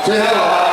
最後一個。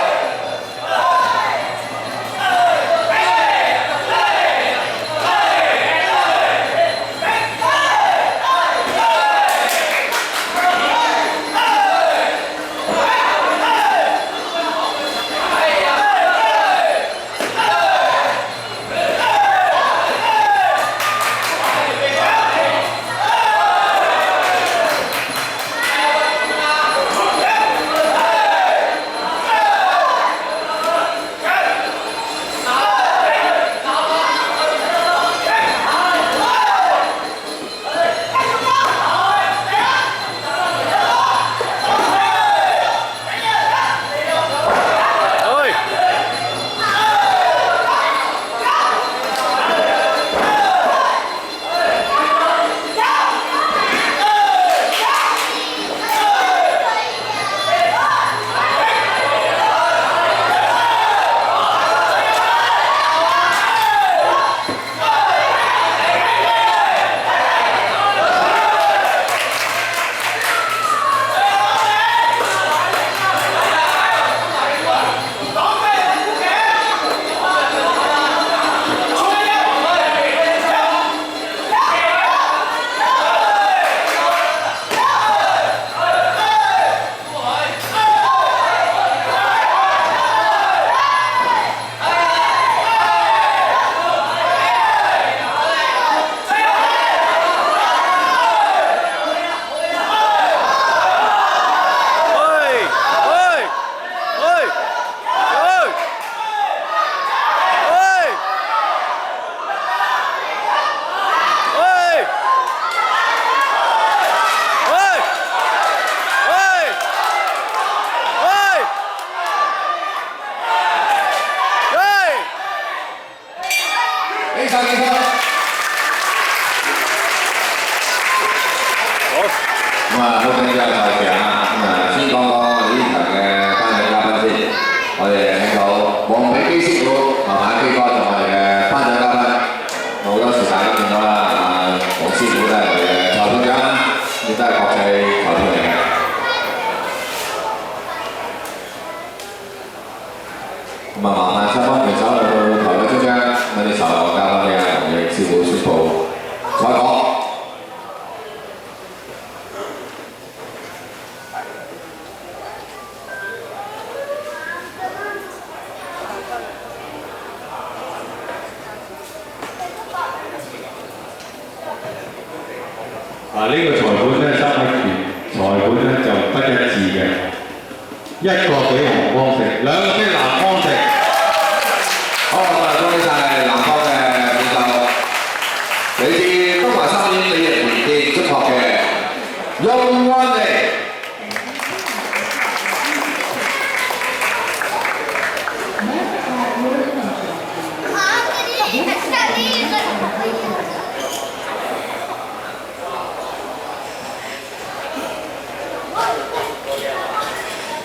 咁啊，好緊張就係啊！咁啊，先講講我哋呢場嘅頒獎嘉賓先。我哋請到黃比基師傅同埋基哥同我哋嘅頒獎嘉賓。好多時大家見到啦，黃師傅都係我哋嘅裁判長啦，亦都係國際裁判嚟嘅。咁啊，麻煩雙方拳手去到台嘅中央，咁啲裁判嘉賓嘅黃奕師傅宣布採訪。 呢個裁判咧三位裁判咧就不一致嘅，一個俾紅光食，兩個俾藍光食。好，咁啊，恭喜曬南方嘅選手，嚟自東華三院李日培建中學嘅翁安妮。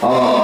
好。